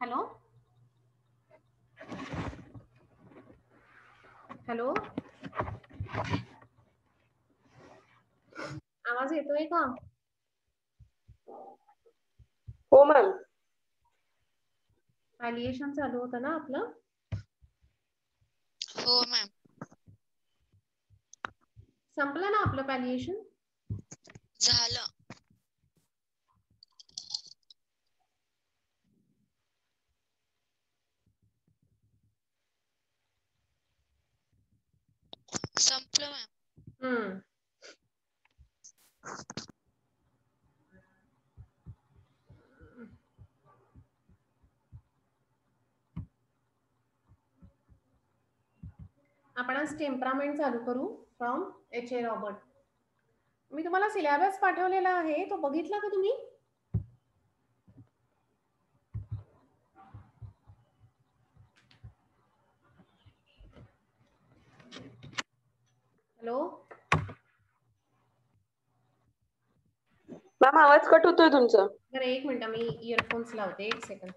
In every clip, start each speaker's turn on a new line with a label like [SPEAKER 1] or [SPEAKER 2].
[SPEAKER 1] Hello hello, आवाज येतोय का?
[SPEAKER 2] हो मॅम.
[SPEAKER 1] पॅलिएशन चालू होतं ना आपलं?
[SPEAKER 3] हो मॅम.
[SPEAKER 1] संपलं ना आपलं पॅलिएशन?
[SPEAKER 3] झालं. संपलं मॅम.
[SPEAKER 1] आपण आज टेम्परामेंट चालू करू फ्रॉम एच ए रॉबर्ट. मी तुम्हाला सिलेबस पाठवलेला आहे, तो बघितला का तुम्ही? हॅलो
[SPEAKER 2] मॅम, आवाज कट होतोय तुमचा.
[SPEAKER 1] बरं, एक मिनिट, मी इयरफोन्स लावते, एक सेकंड.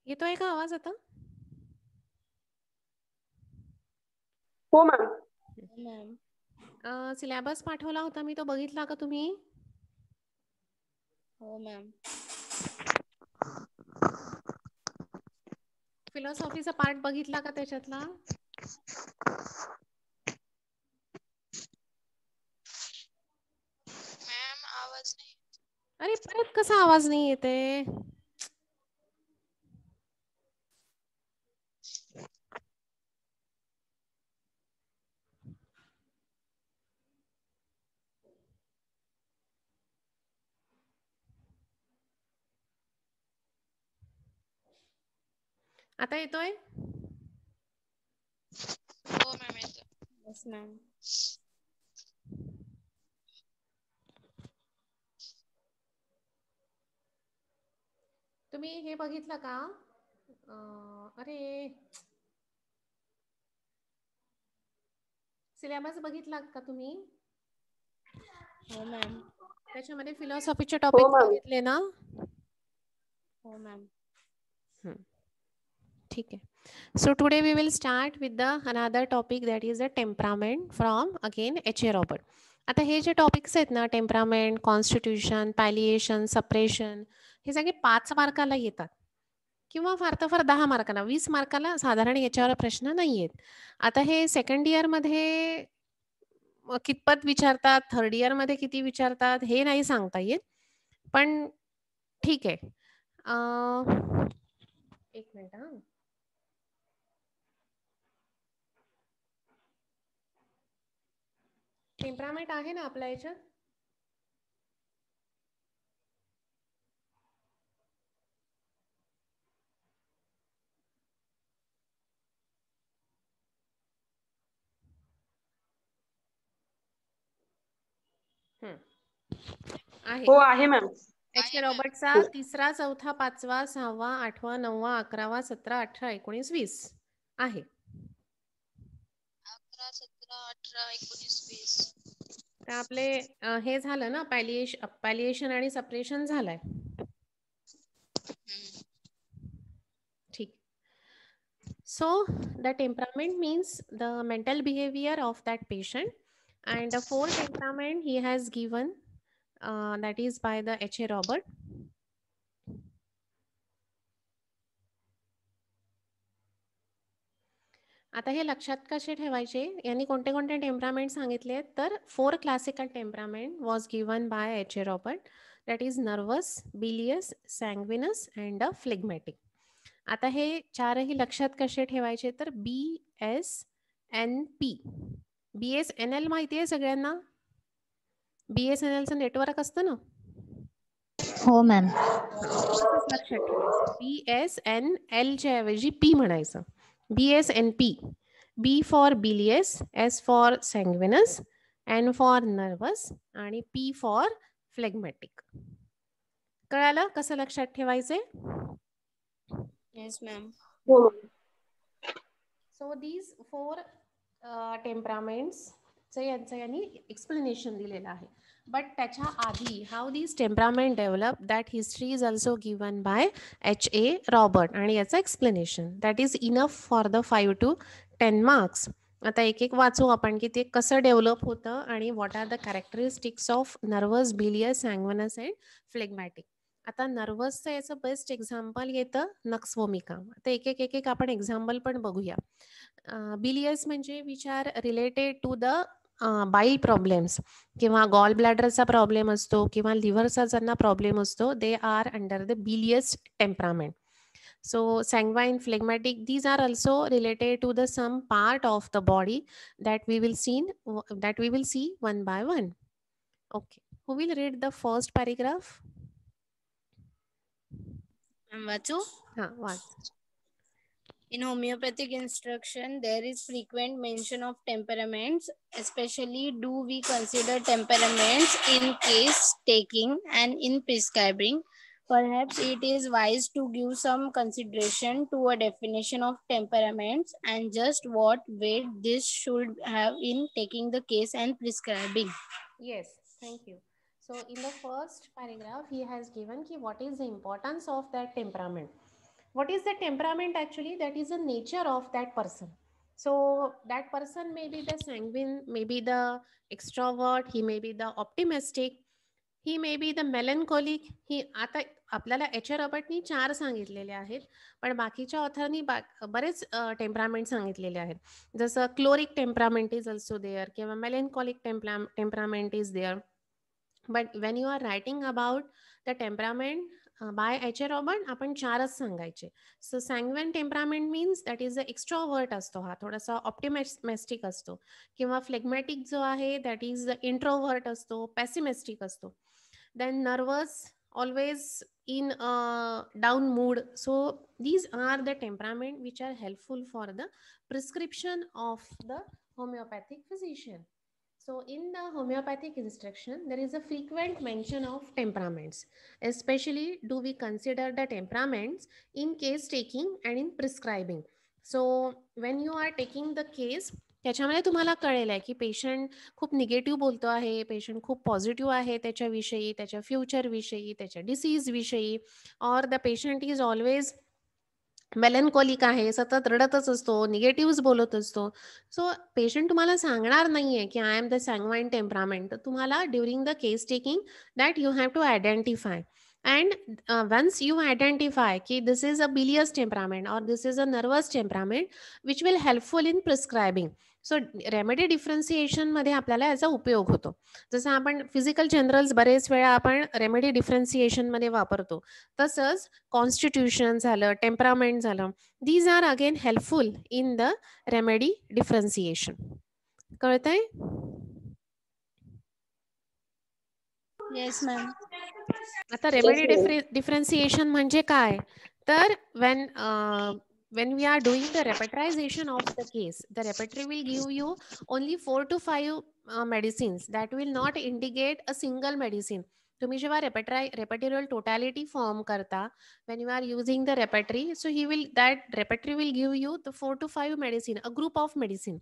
[SPEAKER 1] येतोय का आवाज आता?
[SPEAKER 2] हो मॅम.
[SPEAKER 3] मॅम.
[SPEAKER 1] सिलेबस पाठवला होता मी, तो बघितला का तुम्ही?
[SPEAKER 3] हो मॅम.
[SPEAKER 1] फिलॉसॉफीचा पार्ट बघितला का त्याच्यातला?
[SPEAKER 3] मॅम, आवाज नाही.
[SPEAKER 1] अरे, परत कसा आवाज नाही येते? आता येतोय?
[SPEAKER 3] हो मॅम, येतो.
[SPEAKER 2] Yes ma'am.
[SPEAKER 1] तुम्ही हे बघितलं का? अरे, सिलेबस बघितला का तुम्ही?
[SPEAKER 3] हो मॅम.
[SPEAKER 1] त्याच्यामध्ये फिलॉसॉफीचे
[SPEAKER 2] हो
[SPEAKER 1] टॉपिक
[SPEAKER 2] मॅम.
[SPEAKER 1] बघितले ना?
[SPEAKER 3] हो मॅम.
[SPEAKER 1] ठीक आहे. So today we will start with the another topic, that is the temperament from again H.A. Robert. आता हे जे टॉपिक्स आहेत ना, टेम्परामेंट, कॉन्स्टिट्यूशन, पॅलिएशन, सप्रेशन, हे सगळे 5 मार्काला येतात किंवा फार तर फार 10 मार्काला, 20 मार्काला साधारण याच्यावर प्रश्न नाही आहेत. आता हे सेकंड इयरमध्ये कितपत विचारतात, थर्ड इयरमध्ये किती विचारतात हे नाही सांगता येत, पण ठीक आहे. एक मिनिट हां. टेम्परामेंट आहे ना आपल्या याच्यात? आहे.
[SPEAKER 2] हो आहे मॅम.
[SPEAKER 1] H.A. रॉबर्टचा
[SPEAKER 2] हो.
[SPEAKER 1] 3रा, 4था, 5वा, 6वा, 8वा, 9वा, 11वा, 17, 18, 19, 20 आहे.
[SPEAKER 3] 11, 17, 18, 19, 20.
[SPEAKER 1] तर आपले हे झालं ना, पॅलिएशन आणि सप्रेशन झालंय. ठीक. So the temperament means the mental behavior of that patient, and the 4 temperament he has given, that is by the H.A. Robert. आता हे लक्षात कसे ठेवायचे? यांनी कोणते कोणते टेम्परामेंट सांगितले? तर 4 classical temperament was given by H.A. Robert, that is nervous, bilious, sanguineous and phlegmatic. आता हे 4ही लक्षात कसे ठेवायचे? तर BSNP. BSNL माहिती आहे सगळ्यांना? BSNLचं नेटवर्क असतं ना?
[SPEAKER 4] हो मॅम.
[SPEAKER 1] तसंच लक्षात ठेवायचं. BSNLच्या ऐवजी P म्हणायचं. BSNP. B for bilious, S for sanguineous, N for nervous आणि P फॉर फ्लेगमॅटिक. कळालं कसं लक्षात ठेवायचे?
[SPEAKER 3] Yes, ma'am.
[SPEAKER 2] हो मॅम.
[SPEAKER 1] सो दीज 4 टेम्परामेंट्सचं यांचं यांनी एक्सप्लेनेशन दिलेलं आहे. बट त्याच्या आधी how these temperament develop that history is also given by H.A. Robert आणि याचं explanation that is enough for the 5 to 10 marks. आता एक एक वाचू आपण की ते कसं डेव्हलप होतं आणि what are the characteristics of nervous, bilious, sanguineous and phlegmatic. आता नर्वसचं याचं बेस्ट एक्झाम्पल येतं नक्स वोमिका. आता एक एक आपण एक्झाम्पल पण बघूया. बिलियस म्हणजे which are related to the bile problems किंवा गॉल ब्लॅडरचा प्रॉब्लेम असतो किंवा लिव्हरचा ज्यांना प्रॉब्लेम असतो they are under the bilious temperament. So sanguine, phlegmatic, these are also related to the some part of the body that we will see one by one. Okay, who will read the first paragraph?
[SPEAKER 3] Vachu?
[SPEAKER 1] What?
[SPEAKER 3] In homeopathic instruction, there is frequent mention of temperaments. Especially do we consider temperaments in case taking and in prescribing. Perhaps it is wise to give some consideration to a definition of temperaments and just what weight this should have in taking the case and prescribing.
[SPEAKER 1] Yes, thank you. So in the first paragraph, he has given ki what is the importance of that temperament. What is the temperament actually? That is the nature of that person. So that person may be the sanguine, may be the extrovert, he may be the optimistic, he may be the melancholic. ही आता आपल्याला H.A. रॉबर्टनी 4 सांगितलेले आहेत, पण बाकीच्या ऑथरनी बरेच temperament सांगितलेले आहेत. जसं choleric temperament is also there किंवा melancholic temperament is there. But when you are writing about the temperament by H.A. Robert आपण 4च सांगायचे. So sanguine temperament means that is a extrovert असतो, हा थोडासा ऑप्टिमिस्टिक असतो. किंवा फ्लेगमॅटिक जो आहे दॅट इज इंट्रोवर्ट असतो, पॅसिमिस्टिक असतो. Then nervous, always in a down mood. So these are the temperament which are helpful for the prescription of the homeopathic physician. So in the homeopathic instruction, there is a frequent mention of temperaments. Especially do we consider the temperaments in case taking and in prescribing. So when you are taking the case, त्याच्यामध्ये तुम्हाला कळेल आहे की patient खूप negative बोलतो आहे, patient खूप positive आहे त्याच्याविषयी, त्याच्या फ्युचरविषयी, त्याच्या डिसीजविषयी, or the patient is always melancholic आहे, सतत रडतच असतो, निगेटिव्हच बोलत असतो. सो पेशंट तुम्हाला सांगणार नाही आहे की I am the sanguine temperament. तर तुम्हाला during the case taking that you have to identify. And once you identify ki this is a bilious temperament or this is a nervous temperament, which will helpful in prescribing. So remedy differentiation मध्ये आपल्याला याचा उपयोग होतो. जसं आपण physical generals बरेच वेळा आपण रेमेडी डिफरन्सिएशन मध्ये वापरतो, तसंच कॉन्स्टिट्यूशन झालं, टेम्परामेंट झालं, these are again helpful in the remedy differentiation. कळतंय?
[SPEAKER 3] Yes, ma'am.
[SPEAKER 1] आता रेमेडी डिफरन्सिएशन म्हणजे काय? तर when we are doing the repetization of the case, the repertory will give you only 4 to 5 medicines that will not indicate a single medicine. तुम्ही जेव्हा repertorial totality form करता, when you are using the repertory, so that repertory will give you the 4 to 5 medicine, a group of medicine.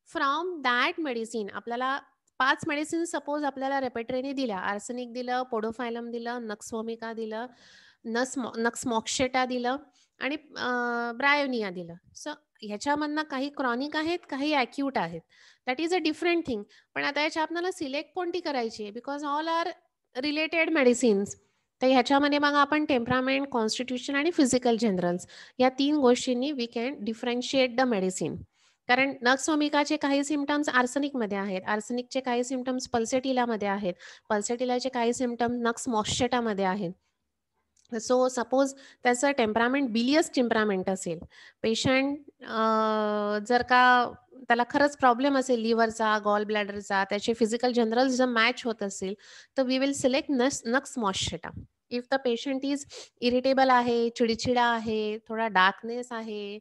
[SPEAKER 1] From that medicine आपल्याला 5 medicine suppose आपल्याला रेपेटरीने दिल्या, arsenic दिलं, पोडोफायलम दिलं, nux vomica दिलं, नक्स मॉक्सेटा दिलं आणि ब्रायोनिया दिलं. सो ह्याच्यामधनं काही क्रॉनिक आहेत, काही ॲक्यूट आहेत. That is a different thing. पण आता याच्या आपल्याला सिलेक्ट कोणती करायची आहे? Because all are related medicines. तर ह्याच्यामध्ये मग आपण टेम्परामेंट, कॉन्स्टिट्यूशन आणि फिजिकल जनरल्स या 3 गोष्टींनी we can differentiate the medicine. कारण नक्स वोमिकाचे काही सिम्पटम्स आर्सेनिकमध्ये आहेत, आर्सेनिकचे काही सिम्पटम्स पल्सेटिलामध्ये आहेत, पल्सेटिलाचे काही सिम्पटम्स नक्स मॉक्सेटामध्ये आहेत. सो सपोज त्याचं टेम्परामेंट बिलियस टेम्परामेंट असेल, पेशंट जर का त्याला खरंच प्रॉब्लेम असेल लिव्हरचा, गॉल ब्लॅडरचा, त्याचे फिजिकल जनरल्स जर मॅच होत असेल तर we will select nux moschata. If the patient is irritable आहे, चिडचिडा आहे, थोडा डार्कनेस आहे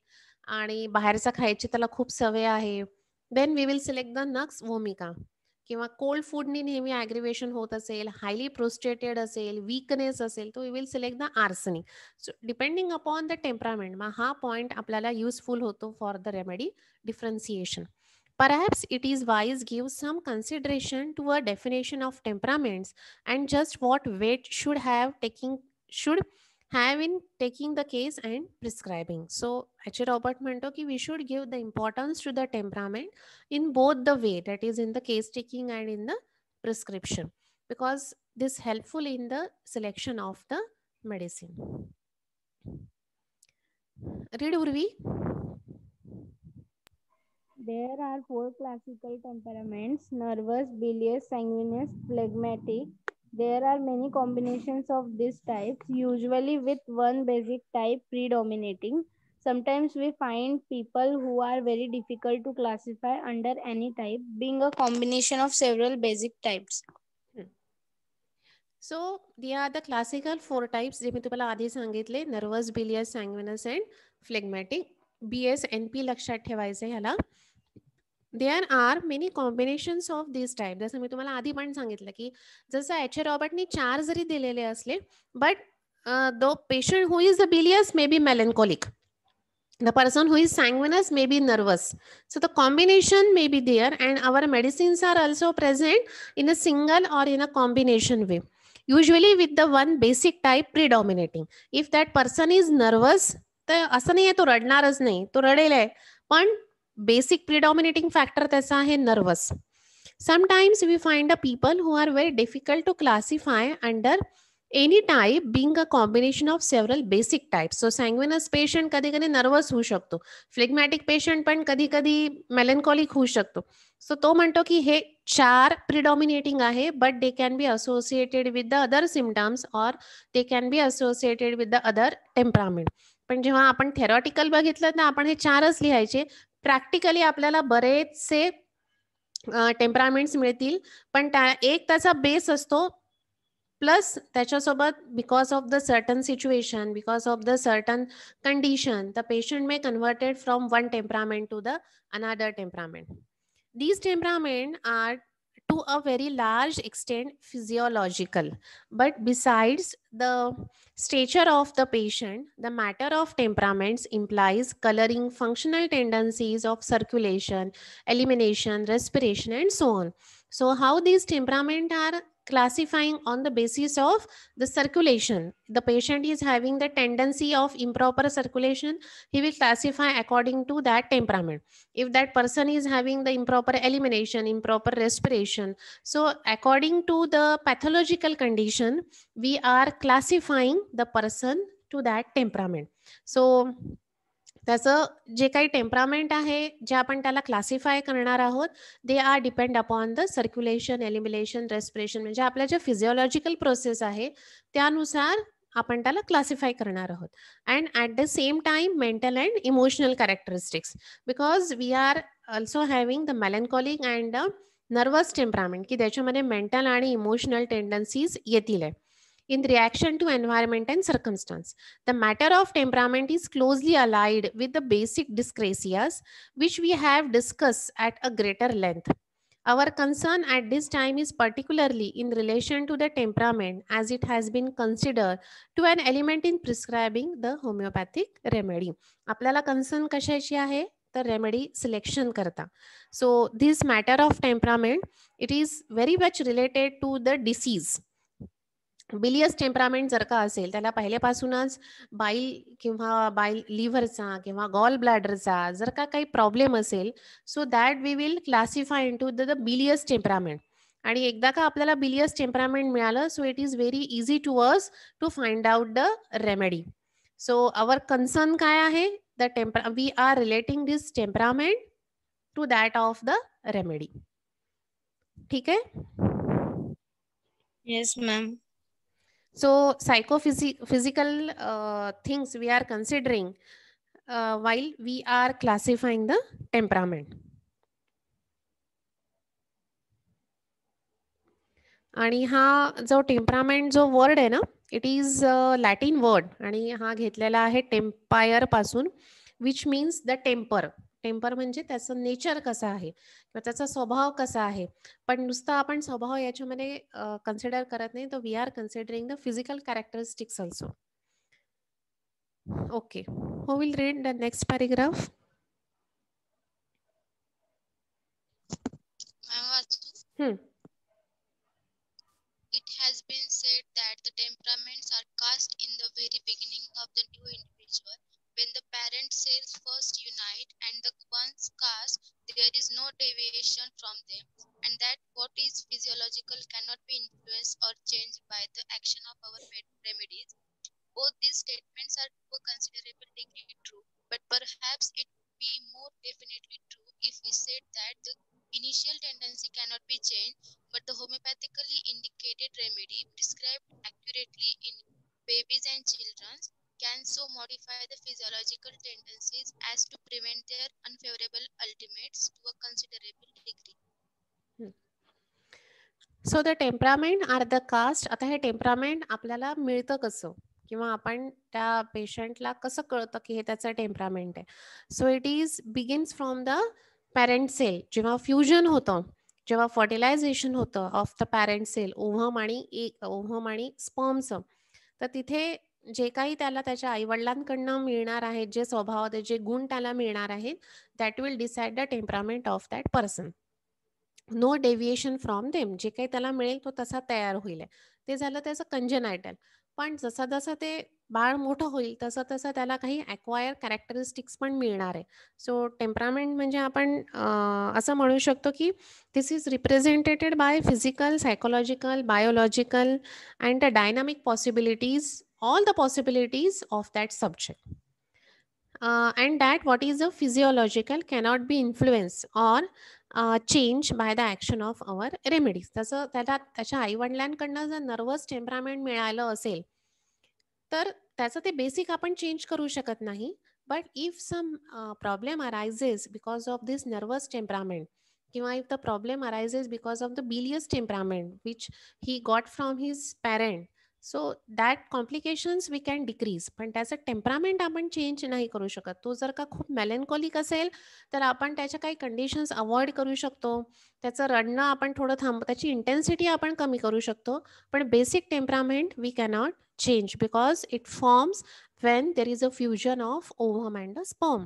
[SPEAKER 1] आणि बाहेरचा खायची त्याला खूप सवय आहे, then we will select the nux vomica. किंवा कोल्ड फूडनी नेहमी ॲग्रिवेशन होत असेल, हायली प्रोस्ट्रेटेड असेल, वीकनेस असेल, तो we will select the arsenic. So depending upon the temperament, मग हा पॉईंट आपल्याला युजफुल होतो for the remedy differentiation. Perhaps it is wise give some consideration to a definition of temperaments and just what weight should have in taking the case and prescribing. So H. Robert म्हणतो की we should give the importance to the temperament in both the way, that is in the case taking and in the prescription, because this helpful in the selection of the medicine. Read, Urvi.
[SPEAKER 3] There are 4 classical temperaments: nervous, bilious, sanguineous, phlegmatic. There are many combinations of these types, usually with one basic type predominating. Sometimes we find people who are very difficult to classify under any type, being a combination of several basic types.
[SPEAKER 1] So they are the classical 4 types जे मी तुम्हाला आधी सांगितले, nervous, bilious, sanguineous and phlegmatic. BSNP लक्षात ठेवायचं ह्याला. There are many combinations of these type. जसं मी तुम्हाला आधी पण सांगितलं की जसं H. रॉबर्टनी 4 जरी दिलेले असले, but the patient who is the bilious may be melancholic. The person who is sanguineous may be nervous. So the combination may be there, and our medicines are also present in a single or in a combination way. Usually with the one basic type predominating. If that person is nervous, तर असं नाही आहे तो रडणारच नाही, तो रडेल आहे, पण basic प्रिडॉमिनेटिंग factor त्याचा आहे nervous. Sometimes we find a people who are very difficult to classify under any type, being a combination of several basic types. So sanguineous patient कधी कधी नर्वस होऊ शकतो, फ्लेग्मॅटिक पेशंट पण कधी कधी मेलनकॉलिक होऊ शकतो. सो तो म्हणतो की हे 4 प्रिडॉमिनेटिंग आहे, but they can be associated with the other symptoms or they can be associated with the other temperament. पण जेव्हा आपण थेरॉटिकल बघितलं तर आपण हे 4च लिहायचे. प्रॅक्टिकली आपल्याला बरेचसे टेम्परामेंट्स मिळतील, पण एक त्याचा बेस असतो, प्लस त्याच्यासोबत because of the certain situation, because of the certain condition, the patient may converted from one temperament to the another temperament. These temperaments are to a very large extent physiological, but besides the stature of the patient, the matter of temperaments implies coloring functional tendencies of circulation, elimination, respiration, and so on. So how these temperaments are classifying on the basis of the circulation. The patient is having the tendency of improper circulation, he will classify according to that temperament. If that person is having the improper elimination, improper respiration, so according to the pathological condition, we are classifying the person to that temperament. So त्याचं जे काही temperament आहे, जे आपण त्याला classify करणार आहोत, they are depend upon the circulation, elimination, respiration, म्हणजे आपल्या ज्या फिजिओलॉजिकल प्रोसेस आहे त्यानुसार आपण त्याला क्लासिफाय करणार आहोत. And at the same time mental and emotional characteristics, because we are also having the melancholic and the nervous temperament, की त्याच्यामध्ये मेंटल आणि इमोशनल टेंडन्सीज येतील. In reaction to environment and circumstance, the matter of temperament is closely allied with the basic dyscrasias, which we have discussed at a greater length. Our concern at this time is particularly in relation to the temperament, as it has been considered to an element in prescribing the homeopathic remedy. आपल्याला concern कशाची आहे? तर remedy selection करता. So this matter of temperament, it is very much related to the disease. Bilious temperament जर का असेल, त्याला पहिल्यापासूनच बाईल किंवा बाईल लिव्हरचा किंवा गॉल ब्लॅडरचा जर का काही प्रॉब्लेम असेल, so that we will classify into the bilious temperament. आणि एकदा का आपल्याला बिलियस टेम्परामेंट मिळालं, so it is very easy to us to find out the remedy. So our concern काय आहे? The we are relating this temperament to that of the remedy. ठीक आहे?
[SPEAKER 3] Yes, ma'am.
[SPEAKER 1] So psychophysical things we are considering while we are classifying the temperament. आणि हा जो temperament जो word आहे ना, इट इज लॅटिन वर्ड, आणि हा घेतलेला आहे टेम्पायर पासून, which means the temper. Temper म्हणजे त्याचं नेचर कसं आहे किंवा त्याचा स्वभाव कसा आहे. पण नुसतं आपण स्वभाव याच्यामध्ये कन्सिडर करत नाही, तर we are considering the physical characteristics also. Okay, who will read the next paragraph?
[SPEAKER 5] It has been said that the temperaments are cast in the very beginning of the new individual. When the parent cells first unite and the ones cast, there is no deviation from them, and that what is physiological cannot be influenced or changed by the action of our remedies. Both these statements are to a considerable degree true, but perhaps it would be more definitely true if we said that the initial tendency cannot be changed, but the homeopathically indicated remedy prescribed accurately in babies and children can so modify the physiological tendencies as to prevent their unfavorable ultimates to a considerable degree.
[SPEAKER 1] So the temperament are the cast. आता हे temperament आपल्याला मिळतं कसं किंवा आपण त्या पेशंटला कसं कळतं की हे त्याचं टेम्परामेंट आहे. So it is begins from the parent cell. जेव्हा फ्युजन होतं, जेव्हा फर्टिलायझेशन होतं of the parent cell, ovum आणि स्पर्मचं, तर तिथे जे काही त्याला त्याच्या आईवडिलांकडनं मिळणार आहेत, जे स्वभावात जे गुण त्याला मिळणार आहेत, that will decide the temperament of that person. No deviation from them. जे काही त्याला मिळेल तो तसा तयार होईल. ते झालं त्याचं कंजेनायटल. पण जसं जसं ते बाळ मोठं होईल तसं तसं त्याला काही ॲक्वायर कॅरेक्टरिस्टिक्स पण मिळणार आहे. सो टेम्परामेंट म्हणजे आपण असं म्हणू शकतो की this is represented by physical, psychological, biological and the dynamic possibilities, all the possibilities of that subject. And that what is a physiological cannot be influenced or changed by the action of our remedies. तसं त्याला त्याच्या आईवडिलांकडनं जर nervous temperament मिळालं असेल तर त्याचं ते basic आपण चेंज करू शकत नाही. But if some problem arises because of this nervous temperament किंवा if the problem arises because of the bilious temperament which he got from his parent, so that complications we can decrease. पण त्याचं temperament आपण change नाही करू शकत. तो जर का खूप मेलन्कॉलिक असेल तर आपण त्याच्या काही कंडिशन्स अवॉइड करू शकतो. त्याचं रडणं आपण थोडं त्याची इंटेन्सिटी आपण कमी करू शकतो. पण basic temperament we cannot change because it forms when there is a fusion of ovum and a sperm.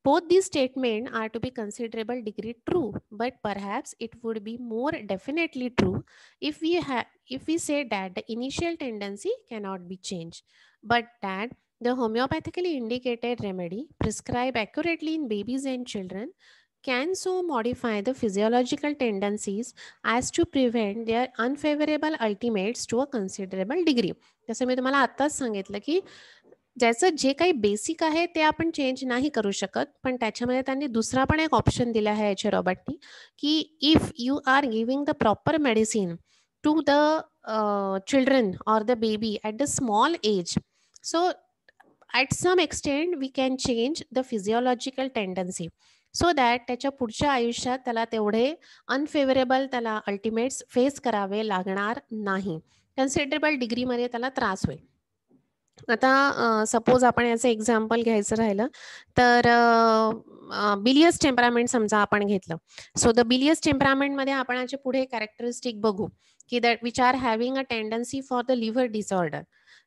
[SPEAKER 1] Both these statements are to be considerable degree true, but perhaps it would be more definitely true if we say that the initial tendency cannot be changed, but that the homeopathically indicated remedy prescribed accurately in babies and children can so modify the physiological tendencies as to prevent their unfavorable ultimates to a considerable degree. जसं मी तुम्हाला आत्ताच सांगितलं की ज्याचं जे काही basic आहे ते आपण चेंज नाही करू शकत, पण त्याच्यामध्ये त्यांनी दुसरा पण एक ऑप्शन दिला आहे एच रॉबर्टनी की if you are giving the proper medicine to the children or the baby at the small age, so at some extent we can change the physiological tendency so that त्याच्या पुढच्या आयुष्यात त्याला तेवढे unfavourable त्याला अल्टिमेट्स face करावे लागणार नाही. Considerable डिग्रीमध्ये त्याला त्रास होईल. आता सपोज आपण याचं एक्झाम्पल घ्यायचं राहिलं तर बिलियस टेम्परामेंट समजा आपण घेतलं. सो द बिलियस टेम्परामेंटमध्ये आपण याचे पुढे कॅरेक्टरिस्टिक बघू की that which are having a tendency for the liver disorder.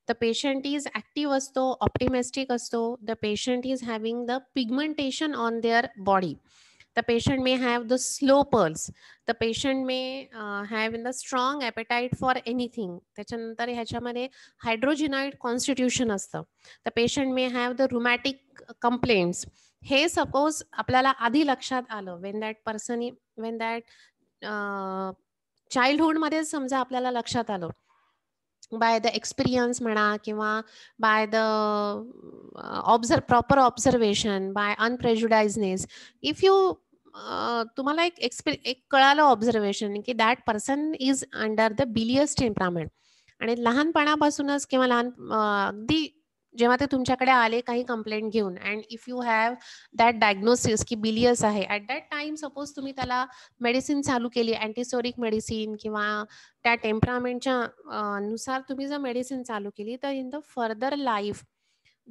[SPEAKER 1] The patient is active असतो, ऑप्टिमिस्टिक असतो. The patient is having the pigmentation on their body. The patient may have the slow pulse. The patient may have the strong appetite for anything. त्याच्यानंतर ह्याच्यामध्ये हायड्रोजिनाइड constitution असतं. The patient may have the rheumatic complaints. हे suppose आपल्याला आधी लक्षात आलं when that चाइल्डहुडमध्ये समजा आपल्याला लक्षात आलं बाय द एक्सपिरियन्स म्हणा किंवा by the proper observation, by unprejudicedness. If you तुम्हाला एक कळालं ऑब्झर्वेशन की that person is under the bilious temperament आणि लहानपणापासूनच किंवा अगदी जेव्हा ते तुमच्याकडे आले काही कंप्लेंट घेऊन and if you have that diagnosis की बिलियस आहे, ॲट दॅट टाइम सपोज तुम्ही त्याला मेडिसिन चालू केली, अँटीसोरिक मेडिसिन किंवा त्या टेम्परामेंटच्या नुसार तुम्ही जर मेडिसिन चालू केली तर in the further life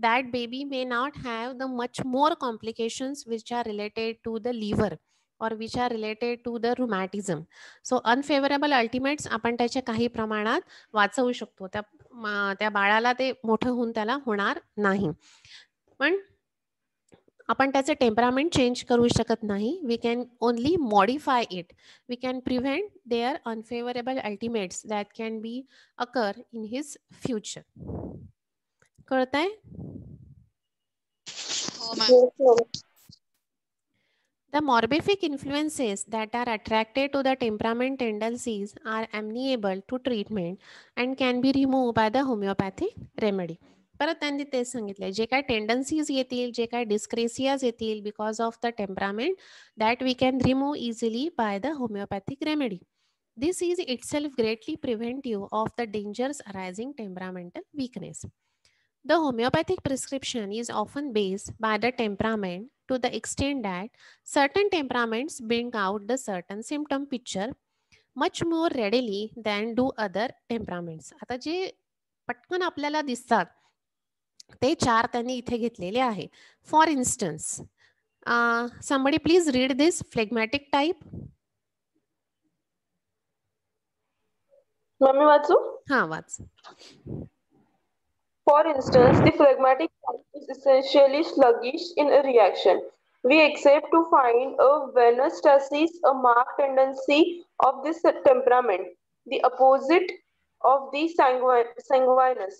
[SPEAKER 1] that baby may not have the much more complications which are related to the liver or which are related to the rheumatism. So unfavorable ultimates आपण त्याच्या काही प्रमाणात वाचवू शकतो. त्या बाळाला ते मोठं होऊन त्याला होणार नाही. पण आपण त्याचे टेम्परामेंट चेंज करू शकत नाही. We can only modify it. We can prevent their unfavourable ultimates that can be occur in his future. कळतंय?
[SPEAKER 5] हो ma'am.
[SPEAKER 2] Yes, ma'am.
[SPEAKER 1] The morbific influences that are attracted to the temperament tendencies are amenable to treatment and can be removed by the homeopathic remedy. परत त्यांनी तेच सांगितलंय, जे काय tendencies येतील, जे काय डिस्क्रेसियाज येतील because of the temperament, that we can remove easily by the homeopathic remedy. This is itself greatly preventive of the dangers arising temperamental weakness. The homeopathic prescription is often based by the temperament to the extent that certain temperaments bring out the certain symptom picture much more readily than do other temperaments. आता जे पटकन आपल्याला दिसतात ते 4 त्यांनी इथे घेतलेले आहे. For instance, somebody please read this phlegmatic type.
[SPEAKER 2] Mummy वाचू?
[SPEAKER 1] हा, वाच.
[SPEAKER 2] For instance, the phlegmatic type is essentially sluggish in a reaction. We accept to find a venous stasis, a marked tendency of this temperament, the opposite of the sanguinous.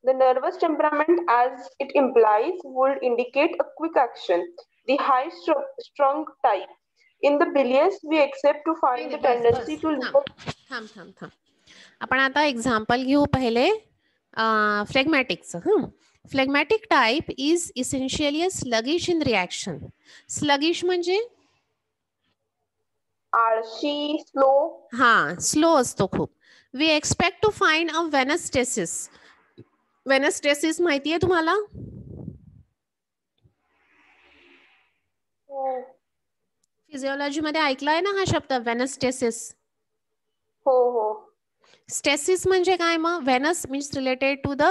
[SPEAKER 2] The nervous temperament, as it implies, would indicate a quick action. The high-strung type. In the bilious, we accept to find the tendency to
[SPEAKER 1] थांब. आपण आता example घेऊ पहिले फ्लेगमॅटिकचं. Phlegmatic type is essentially sluggish in reaction. Sluggish म्हणजे
[SPEAKER 2] आळशी, slow.
[SPEAKER 1] हा, slow असतो खूप. We expect to find a venostasis. Venostasis माहितीये तुम्हाला? फिजिओलॉजी मध्ये ऐकलाय ना हा शब्द, वेनस्टेसिस?
[SPEAKER 2] हो हो.
[SPEAKER 1] स्टेसिस म्हणजे काय मग? Venous means related to the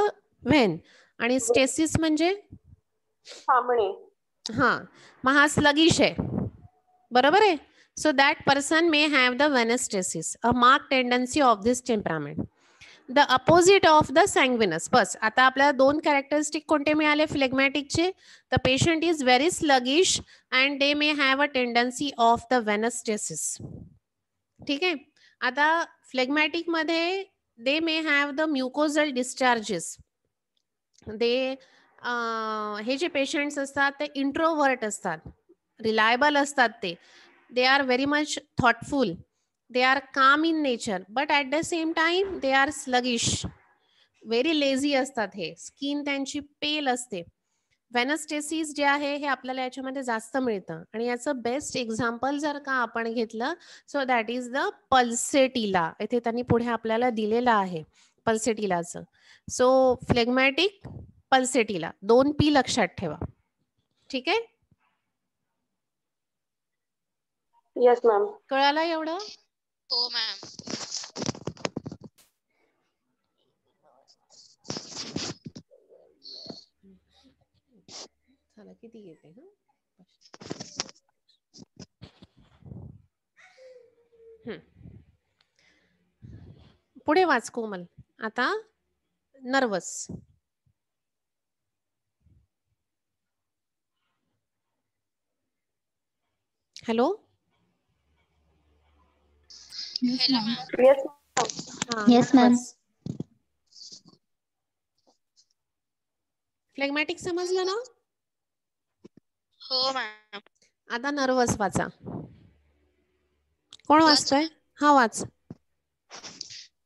[SPEAKER 1] vein आणि स्टेसिस म्हणजे
[SPEAKER 2] थांबणे.
[SPEAKER 1] हा, मग हा स्लगिश आहे, बरोबर आहे. So that person may have the venostasis, a mark tendency of this temperament. The opposite of the sanguineous. बस आता आपल्याला 2 कॅरेक्टरिस्टिक कोणते मिळाले फ्लेगमॅटिकचे? The patient is very sluggish and they may have a tendency of the venostasis. ठीक आहे. आता phlegmatic मध्ये they may have the म्युकोझल discharges. हे जे पेशंट्स असतात ते इंट्रोवर्ट असतात, रिलायबल असतात, they are very much thoughtful, they are calm in nature, but at the same time they are sluggish, very lazy असतात. हे स्किन त्यांची पेल असते. वेनस्टेसिस जे आहे हे आपल्याला याच्यामध्ये जास्त मिळतं आणि याचं बेस्ट एक्झाम्पल जर का आपण घेतलं, so that is the pulsatilla. इथे त्यांनी पुढे आपल्याला दिलेलं आहे पल्सेटिलाचं. सो फ्लेगमॅटिक, पल्सेटिला, 2 P लक्षात ठेवा. ठीक आहे?
[SPEAKER 2] Yes ma'am.
[SPEAKER 1] कळालं एवढं?
[SPEAKER 5] हो मॅम.
[SPEAKER 1] चला किती येते हा. पुढे वाच कोमल. आता nervous. Hello.
[SPEAKER 5] Hello ma'am.
[SPEAKER 2] Yes.
[SPEAKER 4] Yes, ma'am.
[SPEAKER 1] Phlegmatic समजलं ना?
[SPEAKER 5] हो मॅम.
[SPEAKER 1] आता नर्वस वाचा. कोण वाचतोय? हा, वाच.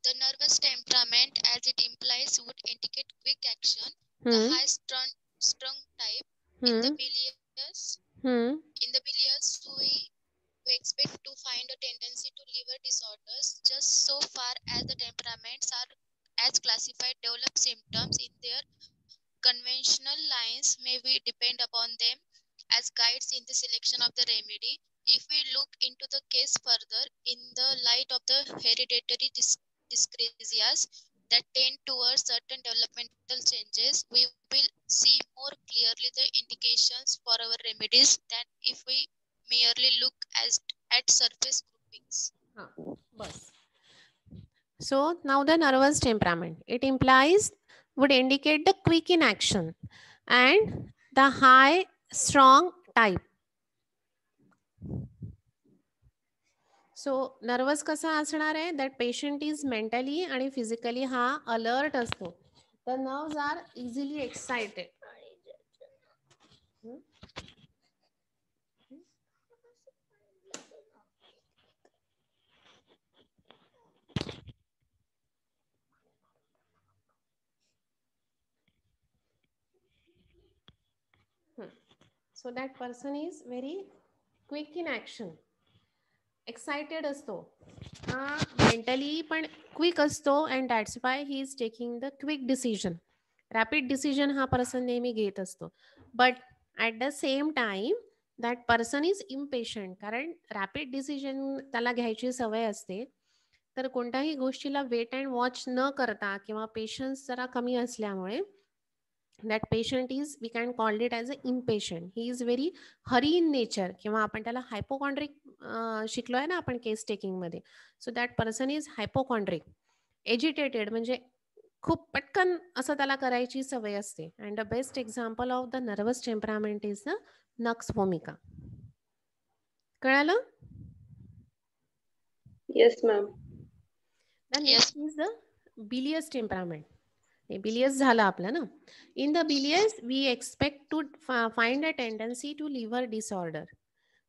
[SPEAKER 5] The nervous temperament, as it implies, would indicate quick action. The high-strung type. In the bilious, we expect to find a tendency to liver disorders. Just so far as the temperaments are as classified develop symptoms in their conventional lines, may we depend upon them as guides in the selection of the remedy. If we look into the case further in the light of the hereditary dyscrasias, that tend towards certain developmental changes, we will see more clearly the indications for our remedies than if we merely look at surface groupings.
[SPEAKER 1] Bus. So now the nervous temperament. It implies, would indicate the quick in action and the high strong type. So nervous कसा असणार आहे that patient is mentally आणि physically हा alert असतो. The nerves are easily excited. So that person is very quick in action. Excited असतो हा mentally पण quick असतो and that's why he is taking the quick decision. Rapid decision हा person नेहमी घेत असतो. But at the same time that person is impatient. कारण rapid decision त्याला घ्यायची सवय असते. तर कोणत्याही गोष्टीला वेट अँड वॉच न करता किंवा पेशन्स जरा कमी असल्यामुळे that patient is we can called it as a impatient. He is very hurry in nature किंवा आपण त्याला हायपोकॉन्ड्रिक शिकलोय ना आपण केस टेकिंगमध्ये. So that person is hypochondriac. Agitated म्हणजे खूप पटकन असं त्याला करायची सवय असते. And the best example of the nervous temperament is the nux भूमिका. कळालं?
[SPEAKER 2] Yes, ma'am.
[SPEAKER 1] The next is the bilious temperament. हे बिलियस झालं आपलं ना. In the bilious we expect to find a tendency to liver disorder.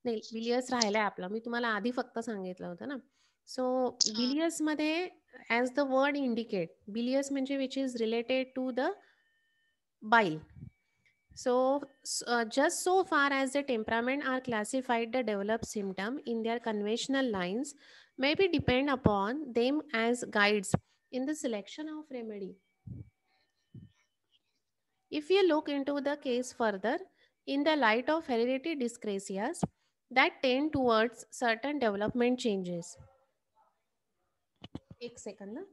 [SPEAKER 1] नाही bilious राहिलाय आपला, मी तुम्हाला आधी फक्त सांगितलं होतं ना. सो बिलियस मध्ये as the word indicate, bilious म्हणजे which is related to the bile. So just so far as the temperament are classified, the developed symptom in their conventional lines maybe depend upon them as guides in the selection of remedy. If you look into the case further in the light of hereditary dyscrasias that tend towards certain development changes. एक second ना.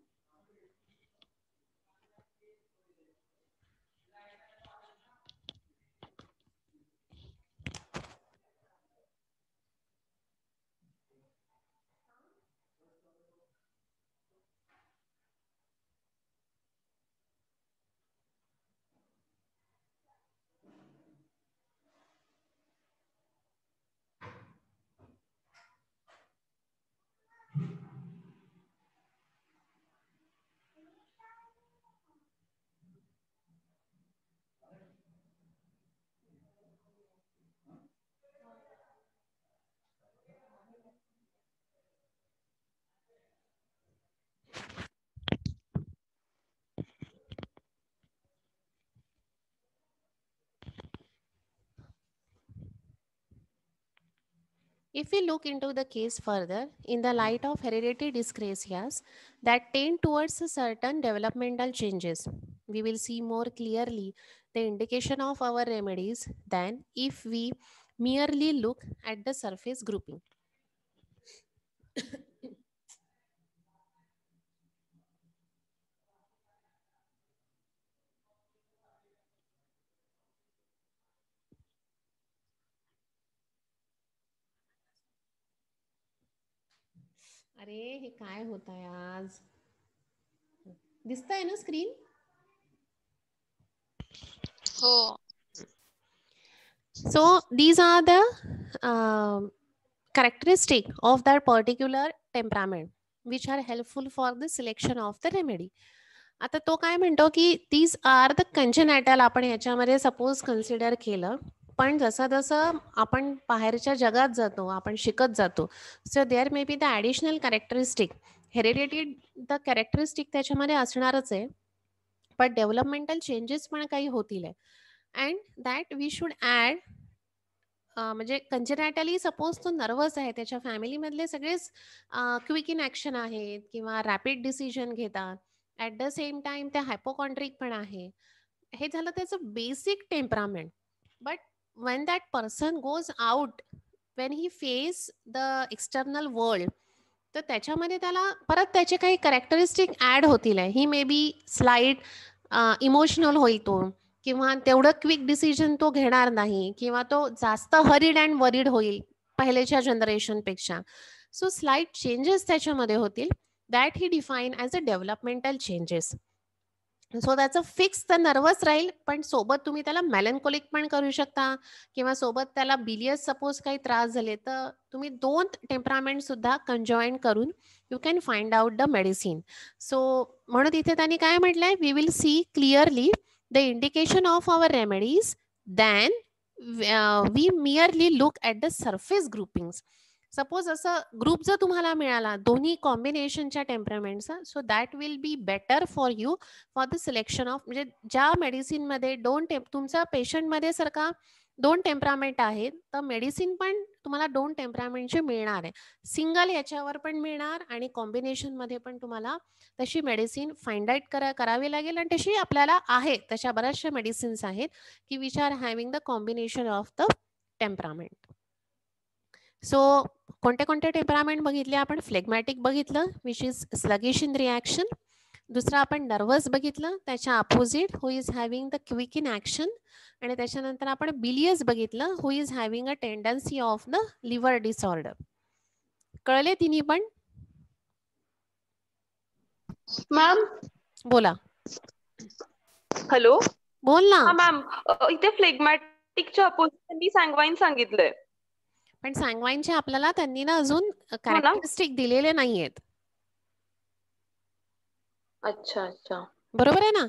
[SPEAKER 1] If we look into the case further in the light of hereditary dyscrasias that tend towards a certain developmental changes, we will see more clearly the indication of our remedies than if we merely look at the surface grouping. अरे हे काय होत आहे आज? दिसतंय ना screen?
[SPEAKER 5] हो.
[SPEAKER 1] So these are the characteristic of that particular temperament which are helpful for the selection of the remedy. आता तो काय म्हणतो की these are the congenital आपण याच्यामध्ये सपोज कन्सिडर केलं. पण जसं जसं आपण बाहेरच्या जगात जातो, आपण शिकत जातो, so there may be the additional characteristic heredity the characteristic त्याच्यामध्ये असणारच आहे. बट डेव्हलपमेंटल चेंजेस पण काही होतील आहे. And that we should add म्हणजे कंजेनॅटली सपोज तो नर्वस आहे, त्याच्या फॅमिलीमधले सगळेच क्विक इन ॲक्शन आहेत किंवा रॅपिड डिसिजन घेतात. ॲट द सेम टाइम ते हायपोकॉन्ड्रिक पण आहे. हे झालं त्याचं basic temperament. But when that person goes out, when he face the external world, तर त्याच्यामध्ये त्याला परत त्याचे काही कॅरेक्टरिस्टिक ॲड होतील आहे. ही मे बी स्लाईट इमोशनल होईल तो, किंवा तेवढं क्विक डिसिजन तो घेणार नाही, किंवा तो जास्त हरीड अँड वरीड होईल पहिलेच्या जनरेशनपेक्षा. सो स्लाईट चेंजेस त्याच्यामध्ये होतील, that he define as a developmental changes. So त्याचं फिक्स तर नर्वस राहील, पण सोबत तुम्ही त्याला मेलन्कोलिक पण करू शकता, किंवा सोबत त्याला बिलियस सपोज काही त्रास झाले तर तुम्ही 2 टेम्परामेंट सुद्धा कंजॉईन करून you can find out the medicine. So म्हणून इथे त्यांनी काय म्हटलंय, we will see clearly the indication of our remedies than we merely look at the surface groupings. Suppose असं ग्रुप जर तुम्हाला मिळाला दोन्ही कॉम्बिनेशनच्या टेम्परामेंटचा, so that will be better for you for the selection of, म्हणजे ज्या मेडिसिनमध्ये तुमचा पेशंटमध्ये सारखा 2 टेम्परामेंट आहेत, तर मेडिसिन पण तुम्हाला 2 टेम्परामेंटचे मिळणार आहे. सिंगल याच्यावर पण मिळणार आणि कॉम्बिनेशनमध्ये पण तुम्हाला तशी मेडिसिन फाइंड आउट करावी लागेल, आणि तशी आपल्याला आहे, तशा बऱ्याचशा मेडिसिन्स आहेत की which are having the combination of the temperament. So कोणते कोणते टेम्परामेंट बघितले आपण? फ्लेगमॅटिक बघितलं, which is sluggish in reaction. दुसरा आपण नर्वस बघितलं, त्याच्या opposite who is having the quick in action. आणि त्याच्यानंतर आपण बिलियस बघितलं, who is having a tendency of the liver disorder. कळले तिन्ही पण?
[SPEAKER 2] मॅम
[SPEAKER 1] बोला.
[SPEAKER 2] हॅलो.
[SPEAKER 1] बोल ना.
[SPEAKER 2] हा मॅम, इथे फ्लेगमॅटिकच्या अपोजिट सॅंग्वाइन सांगितलंय.
[SPEAKER 1] पण सॅंग्वाइनचे आपल्याला त्यांनी ना अजून कॅरेक्टरिस्टिक दिलेले नाहीयेत.
[SPEAKER 2] अच्छा अच्छा,
[SPEAKER 1] बरोबर आहे ना.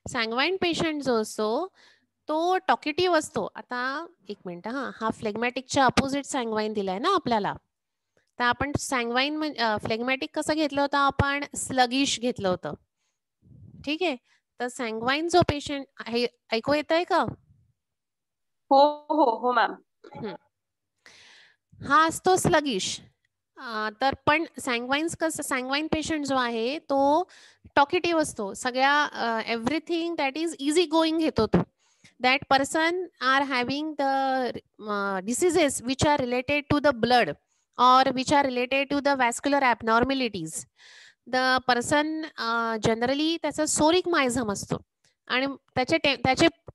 [SPEAKER 1] सॅंग्वाइन पेशंट जो असतो तो टॉकेटिव्ह असतो. आता एक मिनिट, हा फ्लेगमॅटिकच्या अपोजिट सॅंग्वाइन दिलाय ना आपल्याला. तर आपण सॅंग्वाइन फ्लेगमॅटिक कसं घेतलं होतं आपण? स्लगिश घेतलं होतं. ठीक आहे. तर सॅंग्वाइन जो पेशंट आहे, ऐकू येत आहे का?
[SPEAKER 2] हो हो हो मॅम.
[SPEAKER 1] हा असतो स्लगिश. तर पण सॅंग्वाइन पेशंट जो आहे तो टॉकेटिव्ह असतो. सगळ्या everything that is easy going घेतो तो. That person are having the diseases which are related to the blood or which are related to the vascular abnormalities. The person generally त्याचा सोरिक मायझम असतो, आणि त्याचे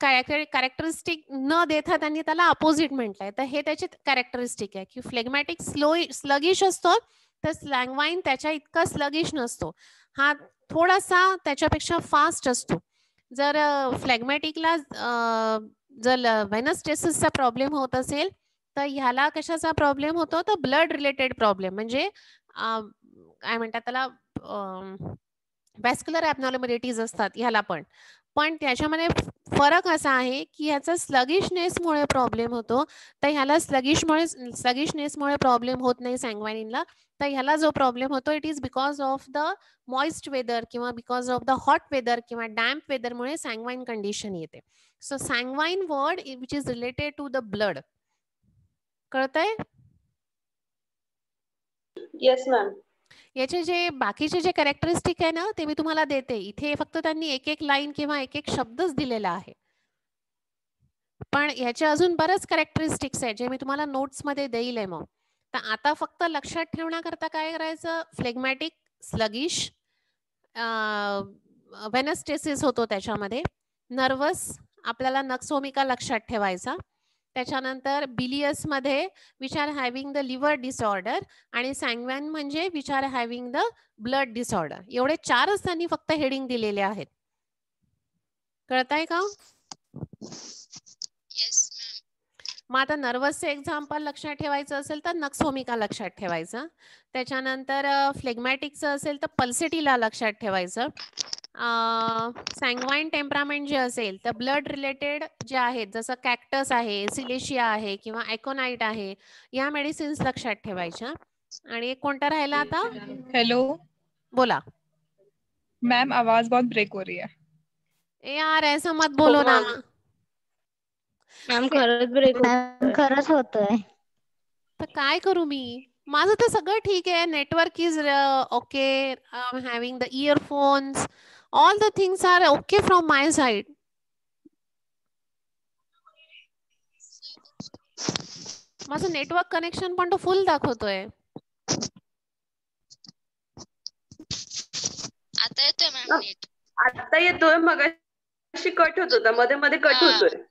[SPEAKER 1] कॅरेक्टरिस्टिक न देता त्यांनी त्याला अपोजिट म्हटलंय. तर हे त्याचे कॅरेक्टरिस्टिक आहे की फ्लेगमॅटिक स्लगिश असतो, तर सॅंग्वाइन त्याच्या इतका स्लगिश नसतो. हा थोडासा त्याच्यापेक्षा फास्ट असतो. जर फ्लॅगमॅटिकला जर व्हेनस टेसिसचा प्रॉब्लेम होत असेल, तर ह्याला कशाचा प्रॉब्लेम होतो? तर ब्लड रिलेटेड प्रॉब्लेम, म्हणजे काय म्हणतात त्याला, व्हॅस्क्युलर ॲबनॉर्मॅलिटीज असतात ह्याला पण त्याच्यामध्ये फरक असा आहे की ह्याचा स्लगिशनेसमुळे प्रॉब्लेम होतो, तर ह्याला स्लगिशनेसमुळे प्रॉब्लेम होत नाही सॅंग्वाइनला. तर ह्याला जो प्रॉब्लेम होतो it is because of the moist weather किंवा because of the hot weather किंवा डॅम्प वेदरमुळे सॅंग्वाइन कंडिशन येते. So sanguine word which is related to the blood. कळतंय?
[SPEAKER 2] Yes ma'am.
[SPEAKER 1] याचे जे बाकीचे जे कॅरेक्टरिस्टिक आहे ना ते मी तुम्हाला देते. इथे फक्त त्यांनी एक एक लाईन किंवा एक एक शब्दच दिलेला आहे, पण ह्याचे अजून बरेच कॅरेक्टरिस्टिक्स आहेत जे मी तुम्हाला नोट्समध्ये देईल आहे. मग तर आता फक्त लक्षात ठेवण्याकरता काय करायचं? फ्लेगमॅटिक स्लगिश, व्हेनस टेसिस होतो त्याच्यामध्ये. नर्वस आपल्याला नक्सोमिका लक्षात ठेवायचा. त्याच्यानंतर बिलियस मध्ये which are having the liver disorder, आणि सॅंग्वाइन म्हणजे which are having the blood disorder. एवढे 4च त्यांनी फक्त हेडिंग दिलेले आहेत. कळताय का?
[SPEAKER 5] Yes ma'am.
[SPEAKER 1] मग आता नर्वसचं एक्झाम्पल लक्षात ठेवायचं असेल तर नक्सोमिका लक्षात ठेवायचं. त्याच्यानंतर फ्लेगमॅटिकचं असेल तर पल्सेटीला लक्षात ठेवायचं. सॅंग्वाइन टेम्परामेंट जे असेल तर ब्लड रिलेटेड जे आहेत, जसं कॅक्टस आहे, सिलेशिया आहे किंवा ॲकोनाइट आहे, या मेडिसिन्स लक्षात ठेवायच्या. आणि एक कोणता राहिला आता?
[SPEAKER 6] हेलो
[SPEAKER 1] बोला.
[SPEAKER 6] मैम, आवाज बहुत ब्रेक हो रही है.
[SPEAKER 1] ए यार ऐसा मत बोलो ना.
[SPEAKER 3] मॅम खरंच ब्रेक
[SPEAKER 4] मॅम खरंच होतोय.
[SPEAKER 1] तर काय करू मी? माझं तर सगळं ठीक आहे. Network is okay. I am having the earphones. All the things are okay from my side. माझं नेटवर्क कनेक्शन पण तो फुल दाखवतोय.
[SPEAKER 5] नीट.
[SPEAKER 2] आता येतोय, मगाशी कट होत होता, मध्ये मध्ये कट होतोय.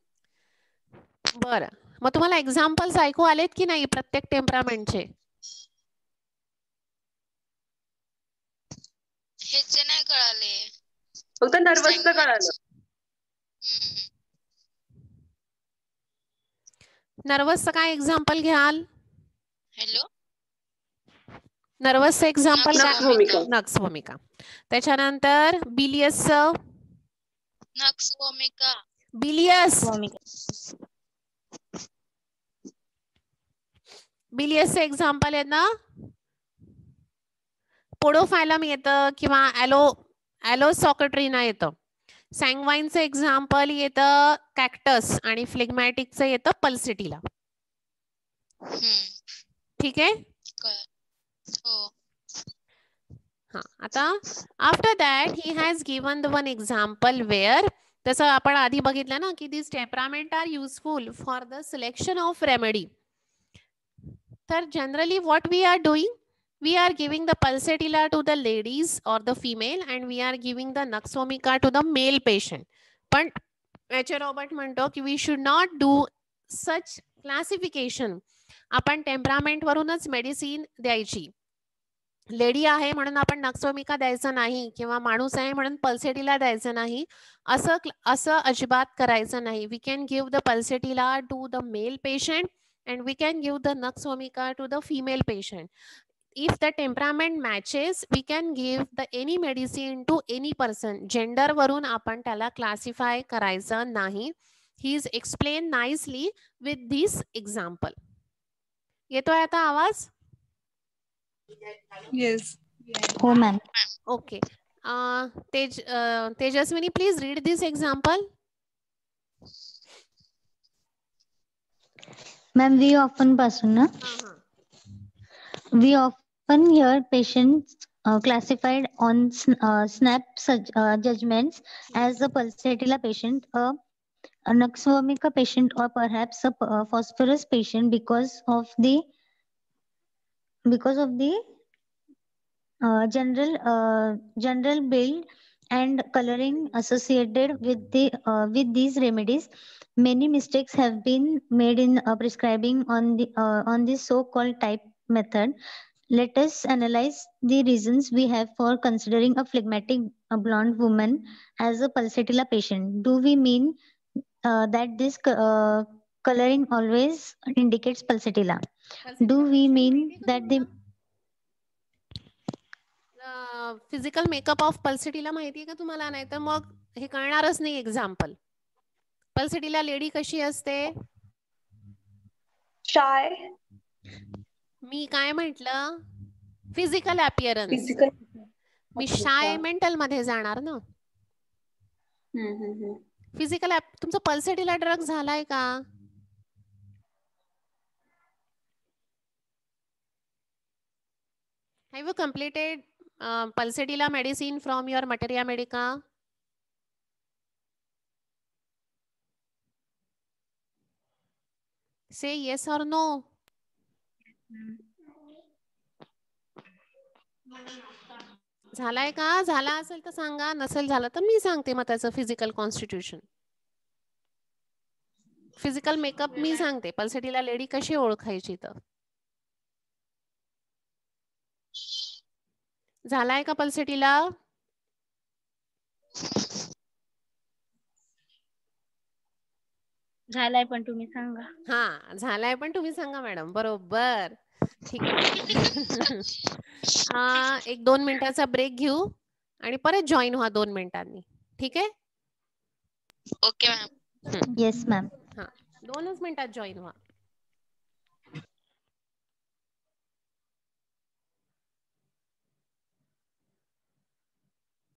[SPEAKER 1] बरं, मग तुम्हाला एक्झाम्पल्स ऐकू आलेत की नाही प्रत्येक टेम्परामेंटचे?
[SPEAKER 5] ह्याचे नाही कळाले.
[SPEAKER 2] फक्त नर्वसचं कळालं.
[SPEAKER 1] नर्वसचं काय एक्झाम्पल घ्याल?
[SPEAKER 5] हॅलो.
[SPEAKER 1] नर्वसचं एक्झाम्पल
[SPEAKER 2] नक्स
[SPEAKER 1] काय?
[SPEAKER 2] भूमिका.
[SPEAKER 1] नक्स भूमिका. त्याच्यानंतर बिलियसचं.
[SPEAKER 5] नक्स भूमिका.
[SPEAKER 1] बिलियस. बिलियसचं एक्झाम्पल आहे ना, पोडोफायलम येतं किंवा ॲलोसॉकेट्रिना येतं. सॅंग्वाईनचं एक्झाम्पल येतं कॅक्टस आणि फ्लेग्मॅटिकचं येतं पल्सिटिला. ठीक आहे.
[SPEAKER 5] हो.
[SPEAKER 1] हा, आता after that he has given the one example where, तसं आपण आधी बघितलं ना की this temperament are useful for the selection of remedy. तर generally what we are doing, we are giving the pulsatilla to the ladies or the female and we are giving the nux vomica to the male patient. पण H. Robert म्हणतो की we should not do such classification. आपण temperament वरूनच medicine द्यायची. Lady आहे म्हणून आपण nux vomica द्यायचं नाही किंवा माणूस आहे म्हणून पल्सेटिला द्यायचं नाही, असं अजिबात करायचं नाही. We can give the pulsatilla to the male patient and we can give the nux vomica to the female patient. If the temperament matches, we can give the any medicine to any person. Gender वरून आपण त्याला classify करायचं नाही. He is explained nicely with this example. येतोय आता आवाज?
[SPEAKER 6] Yes.
[SPEAKER 4] हो ma'am.
[SPEAKER 1] Okay. Tejaswini, please read this example.
[SPEAKER 4] Ma'am, we often pasun na. We often hear patients classified on SNAP judgments as a pulsatilla patient, a nux vomica patient, or perhaps a phosphorus patient because of the general build and coloring associated with these remedies. Many mistakes have been made in prescribing on this so-called type method. Let us analyze the reasons we have for considering a phlegmatic blonde woman as a pulsatilla patient. Do we mean that this coloring always indicates pulsatilla? Do we mean that the
[SPEAKER 1] physical makeup of pulsatilla माहिती आहे का तुम्हाला? नाही तर मग हे कळणारच नाही एक्झाम्पल. पल्सिटिला लेडी कशी असते?
[SPEAKER 2] शाय.
[SPEAKER 1] मी काय म्हटलं? Physical appearance.
[SPEAKER 2] फिजिकल.
[SPEAKER 1] मी शाय मेंटल मध्ये जाणार ना. फिजिकल तुमचा पल्सिटिला ड्रग झालाय का? Have you completed pulsatilla medicine from your materia medica? Say yes or no. झालाय का? झाला असेल तर सांगा, नसेल झालं तर मी सांगते मग त्याचं फिजिकल कॉन्स्टिट्यूशन. फिजिकल मेकअप मी सांगते. पल्सटिला लेडी कशी ओळखायची तर. झालाय का पल्सटिला?
[SPEAKER 3] झालाय पण तुम्ही सांगा.
[SPEAKER 1] हा, झालाय पण तुम्ही सांगा मॅडम. बरोबर. ठीक आहे. 1-2 मिनिटाचा ब्रेक घेऊ आणि परत जॉईन व्हा 2 मिनिटांनी. ठीक आहे?
[SPEAKER 5] Okay ma'am.
[SPEAKER 4] yes ma'am.
[SPEAKER 1] हा, 2च मिनिटात जॉईन व्हा.